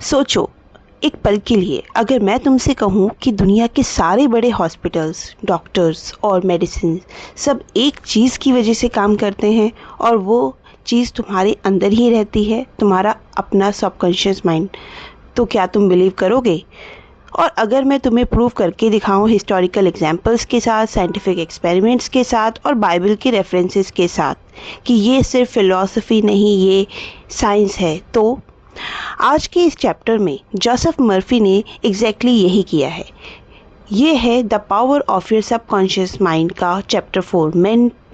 सोचो एक पल के लिए, अगर मैं तुमसे कहूँ कि दुनिया के सारे बड़े हॉस्पिटल्स, डॉक्टर्स और मेडिसिन सब एक चीज़ की वजह से काम करते हैं और वो चीज़ तुम्हारे अंदर ही रहती है, तुम्हारा अपना सबकॉन्शियस माइंड, तो क्या तुम बिलीव करोगे? और अगर मैं तुम्हें प्रूव करके दिखाऊं हिस्टोरिकल एग्जाम्पल्स के साथ, साइंटिफिक एक्सपेरिमेंट्स के साथ और बाइबल के रेफरेंसेस के साथ कि ये सिर्फ फिलॉसफी नहीं, ये साइंस है, तो आज के इस चैप्टर में जोसेफ मर्फी ने एग्जैक्टली यही किया है। ये है the power of your subconscious mind का chapter 4,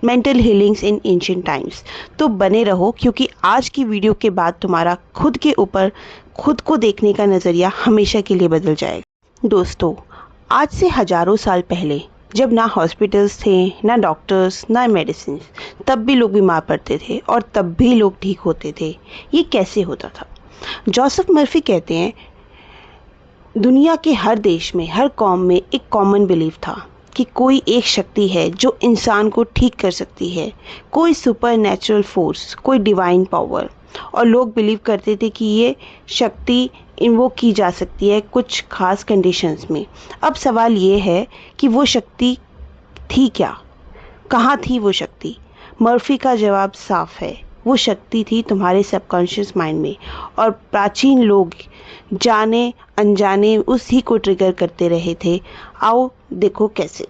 mental healings in ancient times. तो बने रहो, क्योंकि आज की वीडियो के बाद तुम्हारा खुद के ऊपर खुद को देखने का नज़रिया हमेशा के लिए बदल जाएगा। दोस्तों, आज से हजारों साल पहले जब ना हॉस्पिटल्स थे, ना डॉक्टर्स, ना मेडिसिन, तब भी लोग बीमार पड़ते थे और तब भी लोग ठीक होते थे। ये कैसे होता था? जोसेफ मर्फी कहते हैं, दुनिया के हर देश में, हर कौम में एक कॉमन बिलीफ था कि कोई एक शक्ति है जो इंसान को ठीक कर सकती है, कोई सुपर नेचुरल फोर्स, कोई डिवाइन पावर। और लोग बिलीव करते थे कि ये शक्ति इन्वोक की जा सकती है कुछ खास कंडीशंस में। अब सवाल ये है कि वो शक्ति थी क्या? कहाँ थी वो शक्ति? मर्फी का जवाब साफ है, वो शक्ति थी तुम्हारे सबकॉन्शियस माइंड में। और प्राचीन लोग जाने अनजाने उसी को ट्रिगर करते रहे थे। आओ देखो कैसे।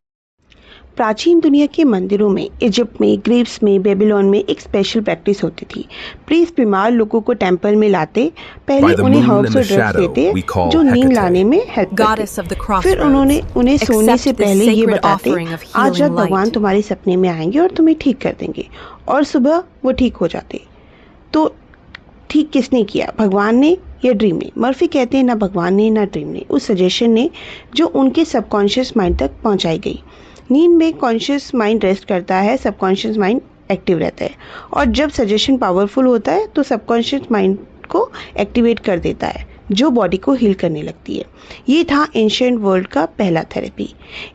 प्राचीन दुनिया के मंदिरों में, इजिप्ट में, ग्रीस में, बेबीलोन में एक स्पेशल प्रैक्टिस होती थी। प्रीस्ट बीमार लोगों को टेंपल में लाते, पहले उन्हें हर्ब्स और ड्रग्स देते जो नींद लाने में हेल्प करते। फिर उन्हें सोने से पहले ये बताते, आज रात भगवान तुम्हारे सपने में आएंगे और तुम्हें ठीक कर देंगे। और सुबह वो ठीक हो जाते। तो ठीक किसने किया, भगवान ने या ड्रीम ने? मर्फी कहते हैं ना भगवान ने ना ड्रीम ने, उस सजेशन ने जो उनके सबकॉन्शियस माइंड तक पहुंचाई गई। नींद में कॉन्शियस माइंड रेस्ट करता है, सबकॉन्शियस माइंड एक्टिव रहता है। और जब सजेशन पावरफुल होता है तो सबकॉन्शियस माइंड को एक्टिवेट कर देता है, जो बॉडी को हील करने लगती है। ये था एंशिएंट वर्ल्ड का पहला थेरेपी।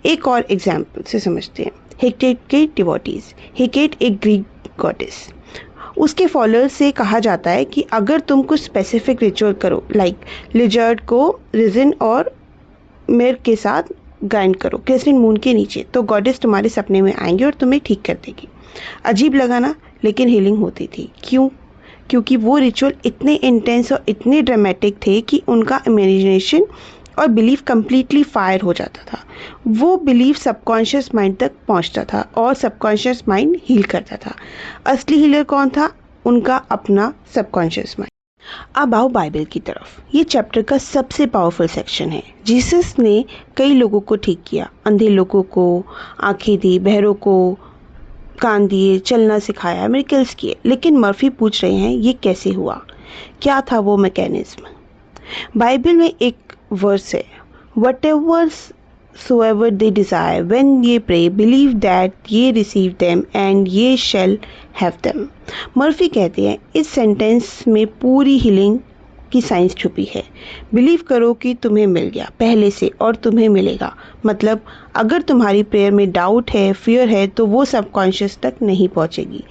एक और एग्जाम्पल से समझते हैं, हेकेट के डिवोटीज। हेकेट एक ग्रीक गॉडेस, उसके फॉलोअर्स से कहा जाता है कि अगर तुम कुछ स्पेसिफिक रिचुअल करो, लाइक लिजर्ड को रिजिन और मिर्क के साथ ग्राइंड करो क्रिस्टल मून के नीचे, तो गॉडेस तुम्हारे सपने में आएंगे और तुम्हें ठीक कर देगी। अजीब लगा ना, लेकिन हीलिंग होती थी। क्यों? क्योंकि वो रिचुअल इतने इंटेंस और इतने ड्रामेटिक थे कि उनका इमेजिनेशन और बिलीफ कंप्लीटली फायर हो जाता था। वो बिलीफ सबकॉन्शियस माइंड तक पहुंचता था और सबकॉन्शियस माइंड हील करता था। असली हीलर कौन था? उनका अपना सबकॉन्शियस माइंड। अब आओ बाइबल की तरफ। ये चैप्टर का सबसे पावरफुल सेक्शन है। जीसस ने कई लोगों को ठीक किया, अंधे लोगों को आंखें दी, बहरों को कान दिए, चलना सिखाया, मिरेकल्स किए। लेकिन मर्फी पूछ रहे हैं, ये कैसे हुआ? क्या था वो मैकेनिज्म? बाइबल में एक वर्स है, whatever soever they desire when ye pray believe that ye receive them and ye shall have them। Murphy कहते हैं, इस सेंटेंस में पूरी हीलिंग की साइंस छुपी है। बिलीव करो कि तुम्हें मिल गया पहले से और तुम्हें मिलेगा। मतलब अगर तुम्हारी प्रेयर में डाउट है, फियर है, तो वो सबकॉन्शियस तक नहीं पहुंचेगी।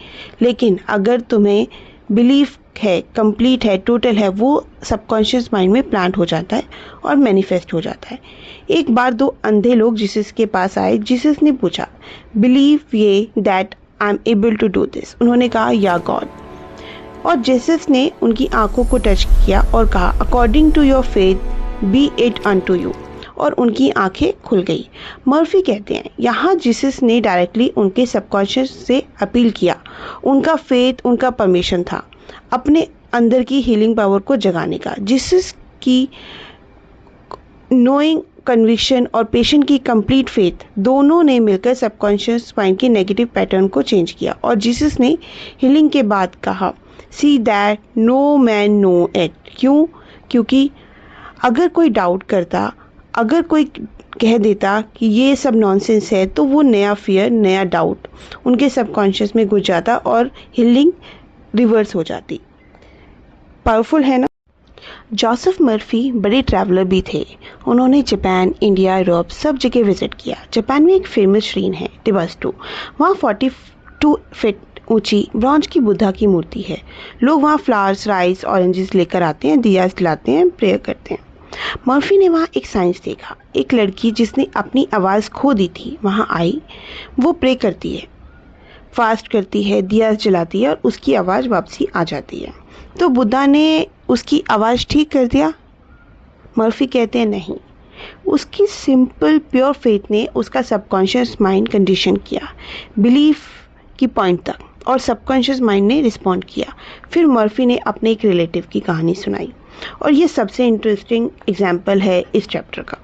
लेकिन अगर तुम्हें बिलीफ है, कंप्लीट है, टोटल है, वो सबकॉन्शियस माइंड में प्लांट हो जाता है और मैनिफेस्ट हो जाता है। एक बार दो अंधे लोग जीसस के पास आए। जीसस ने पूछा, believe ye that I am able to do this. उन्होंने कहा, या गॉड। और जीसस ने उनकी आंखों को टच किया और कहा, according to your faith be it unto you. और उनकी आंखें खुल गई। मर्फी कहते हैं, यहाँ जीसस ने डायरेक्टली उनके सबकॉन्शियस से अपील किया। उनका फेथ, उनका परमिशन था अपने अंदर की हीलिंग पावर को जगाने का। जीसस की नोइंग कन्विक्शन और पेशेंट की कंप्लीट फेथ, दोनों ने मिलकर सबकॉन्शियस माइंड के नेगेटिव पैटर्न को चेंज किया। और जीसस ने हीलिंग के बाद कहा, see that no man know it. क्यों? क्योंकि अगर कोई डाउट करता, अगर कोई कह देता कि ये सब नॉनसेंस है, तो वो नया फियर, नया डाउट उनके सबकॉन्शियस में घुस जाता और हीलिंग रिवर्स हो जाती। पावरफुल है ना? जोसेफ मर्फी बड़े ट्रैवलर भी थे। उन्होंने जापान, इंडिया, यूरोप सब जगह विजिट किया। जापान में एक फेमस श्रीन है टिबस्टो। वहाँ 42 फीट ऊंची ब्रॉन्ज की बुद्धा की मूर्ति है। लोग वहाँ फ्लावर्स, राइस, ऑरेंजेस लेकर आते हैं, दिया जलाते हैं, प्रेयर करते हैं। मर्फी ने वहाँ एक साइंस देखा। एक लड़की जिसने अपनी आवाज़ खो दी थी वहाँ आई। वो प्रे करती है, फास्ट करती है, दिया जलाती है और उसकी आवाज़ वापसी आ जाती है। तो बुद्धा ने उसकी आवाज़ ठीक कर दिया? मर्फी कहते हैं नहीं, उसकी सिंपल प्योर फेथ ने उसका सबकॉन्शियस माइंड कंडीशन किया बिलीफ की पॉइंट तक, और सबकॉन्शियस माइंड ने रिस्पॉन्ड किया। फिर मर्फी ने अपने एक रिलेटिव की कहानी सुनाई, और ये सबसे इंटरेस्टिंग एग्जाम्पल है इस चैप्टर का।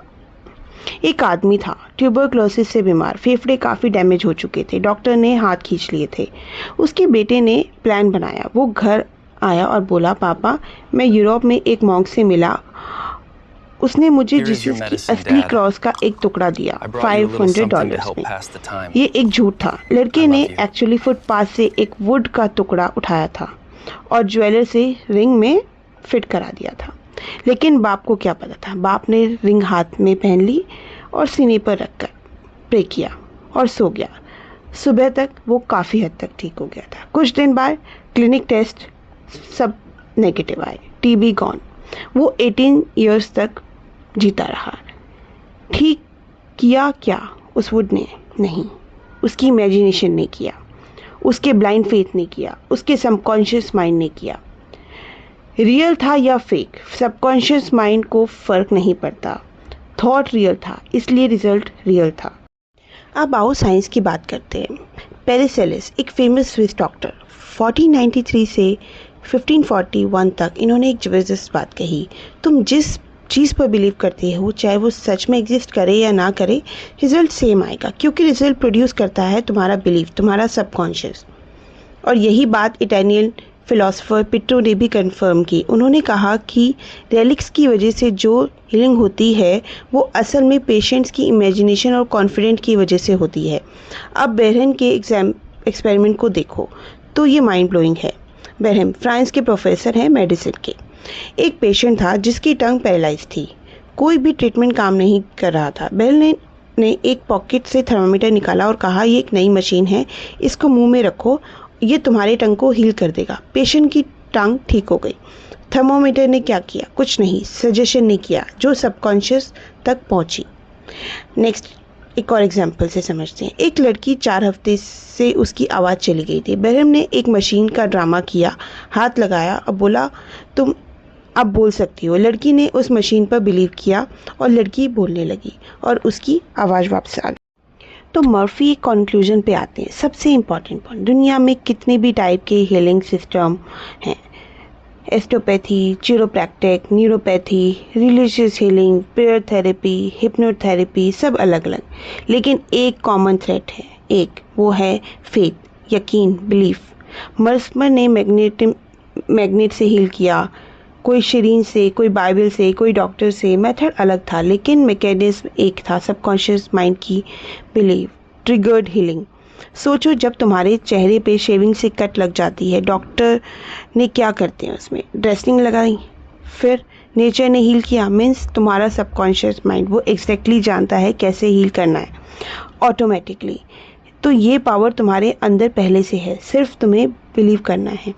एक आदमी था ट्यूबरक्लोसिस से बीमार, फेफड़े काफ़ी डैमेज हो चुके थे, डॉक्टर ने हाथ खींच लिए थे। उसके बेटे ने प्लान बनाया। वो घर आया और बोला, पापा मैं यूरोप में एक मॉन्क से मिला, उसने मुझे जीसस की असली क्रॉस का एक टुकड़ा दिया $500 में। ये एक झूठ था। लड़के ने एक्चुअली फुटपाथ से एक वुड का टुकड़ा उठाया था और ज्वेलर से रिंग में फिट करा दिया था। लेकिन बाप को क्या पता था। बाप ने रिंग हाथ में पहन ली और सीने पर रखकर प्रे किया और सो गया। सुबह तक वो काफ़ी हद तक ठीक हो गया था। कुछ दिन बाद क्लिनिक टेस्ट सब नेगेटिव आए, टीबी गॉन। वो 18 इयर्स तक जीता रहा। ठीक किया क्या उस वुड ने? नहीं, उसकी इमेजिनेशन ने किया, उसके ब्लाइंड फेथ ने किया, उसके सबकॉन्शियस माइंड ने किया। रियल था या फेक, सबकॉन्शियस माइंड को फर्क नहीं पड़ता। थॉट रियल था, इसलिए रिजल्ट रियल था। अब आओ साइंस की बात करते हैं। पेरासेलिस एक फेमस स्विस डॉक्टर, 1493 से 1541 तक इन्होंने एक ज़बरदस्त बात कही। तुम जिस चीज़ पर बिलीव करते हो, चाहे वो सच में एग्जिस्ट करे या ना करे, रिजल्ट सेम आएगा, क्योंकि रिजल्ट प्रोड्यूस करता है तुम्हारा बिलीफ, तुम्हारा सबकॉन्शियस। और यही बात इटालियन फिलोसोफर पिट्रो ने भी कंफर्म की। उन्होंने कहा कि रेलिक्स की वजह से जो हीलिंग होती है वो असल में पेशेंट्स की इमेजिनेशन और कॉन्फिडेंट की वजह से होती है। अब बेरहम के एक्सपेरिमेंट को देखो तो ये माइंड ब्लोइंग है। बेरहम फ्रांस के प्रोफेसर हैं मेडिसिन के। एक पेशेंट था जिसकी टंग पैरालाइज थी, कोई भी ट्रीटमेंट काम नहीं कर रहा था। बेरहम ने एक पॉकेट से थर्मामीटर निकाला और कहा, ये एक नई मशीन है, इसको मुंह में रखो, ये तुम्हारे टंग को हील कर देगा। पेशेंट की टंग ठीक हो गई। थर्मोमीटर ने क्या किया? कुछ नहीं, सजेशन नहीं किया जो सबकॉन्शियस तक पहुंची। नेक्स्ट एक और एग्जाम्पल से समझते हैं। एक लड़की 4 हफ्ते से उसकी आवाज़ चली गई थी। बेरहम ने एक मशीन का ड्रामा किया, हाथ लगाया और बोला, तुम अब बोल सकती हो। लड़की ने उस मशीन पर बिलीव किया और लड़की बोलने लगी और उसकी आवाज़ वापस आ गई। तो मर्फी एक कंक्लूजन पे आते हैं। सबसे इम्पॉर्टेंट पॉइंट, दुनिया में कितने भी टाइप के हीलिंग सिस्टम हैं, osteopathy, chiropractic, neuropathy, religious healing, prayer therapy, hypnotherapy, सब अलग अलग, लेकिन एक कॉमन थ्रेड है, एक वो है फेथ, यकीन, बिलीफ। मर्फी ने मैग्नेट से हील किया, कोई शरीन से, कोई बाइबल से, कोई डॉक्टर से। मेथड अलग था लेकिन मैकेनिज्म एक था, सबकॉन्शियस माइंड की बिलीव, ट्रिगर्ड हीलिंग। सोचो जब तुम्हारे चेहरे पे शेविंग से कट लग जाती है, डॉक्टर ने क्या करते हैं उसमें? ड्रेसिंग लगाई, फिर नेचर ने हील किया। मीन्स तुम्हारा सबकॉन्शियस माइंड वो एग्जैक्टली जानता है कैसे हील करना है ऑटोमेटिकली। तो ये पावर तुम्हारे अंदर पहले से है, सिर्फ तुम्हें बिलीव करना है।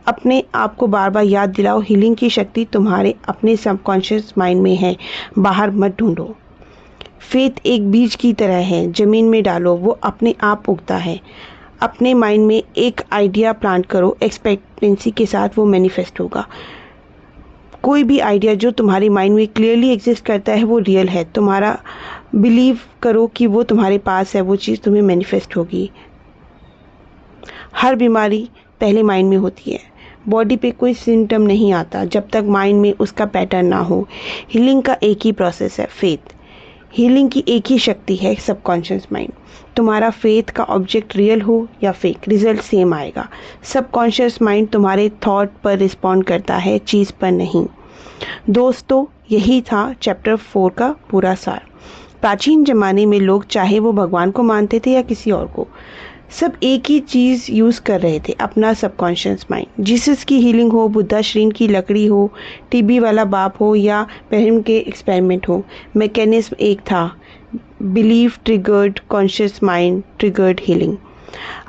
अपने आप को बार बार याद दिलाओ, हीलिंग की शक्ति तुम्हारे अपने सबकॉन्शियस माइंड में है, बाहर मत ढूंढो। फेथ एक बीज की तरह है, ज़मीन में डालो, वो अपने आप उगता है। अपने माइंड में एक आइडिया प्लांट करो, एक्सपेक्टेंसी के साथ वो मैनिफेस्ट होगा। कोई भी आइडिया जो तुम्हारे माइंड में क्लियरली एग्जिस्ट करता है वो रियल है। तुम्हारा बिलीव करो कि वो तुम्हारे पास है, वो चीज़ तुम्हें मैनिफेस्ट होगी। हर बीमारी पहले माइंड में होती है। बॉडी पे कोई सिम्टम नहीं आता जब तक माइंड में उसका पैटर्न ना हो। हीलिंग का एक ही प्रोसेस है, फेथ। हीलिंग की एक ही शक्ति है, सबकॉन्शियस माइंड। तुम्हारा फेथ का ऑब्जेक्ट रियल हो या फेक, रिजल्ट सेम आएगा। सबकॉन्शियस माइंड तुम्हारे थॉट पर रिस्पॉन्ड करता है, चीज़ पर नहीं। दोस्तों, यही था चैप्टर 4 का पूरा सार। प्राचीन ज़माने में लोग, चाहे वो भगवान को मानते थे या किसी और को, सब एक ही चीज़ यूज़ कर रहे थे, अपना सबकॉन्शियस माइंड। जीसस की हीलिंग हो, बुद्धा श्रीन की लकड़ी हो, टीबी वाला बाप हो या बेरहम के एक्सपेरिमेंट हो, मैकेनिज्म एक था, belief triggered conscious mind, triggered healing.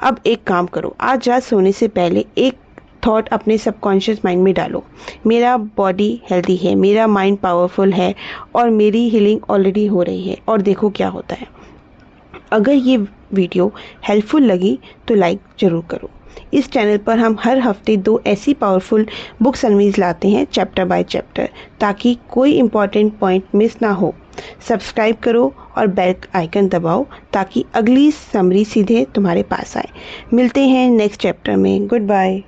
अब एक काम करो, आज रात सोने से पहले एक थॉट अपने सबकॉन्शियस माइंड में डालो। मेरा बॉडी हेल्दी है, मेरा माइंड पावरफुल है और मेरी हीलिंग ऑलरेडी हो रही है, और देखो क्या होता है। अगर ये वीडियो हेल्पफुल लगी तो लाइक ज़रूर करो। इस चैनल पर हम हर हफ्ते 2 ऐसी पावरफुल बुक समरीज लाते हैं चैप्टर बाय चैप्टर, ताकि कोई इम्पॉर्टेंट पॉइंट मिस ना हो। सब्सक्राइब करो और बेल आइकन दबाओ ताकि अगली समरी सीधे तुम्हारे पास आए। मिलते हैं नेक्स्ट चैप्टर में। Good bye.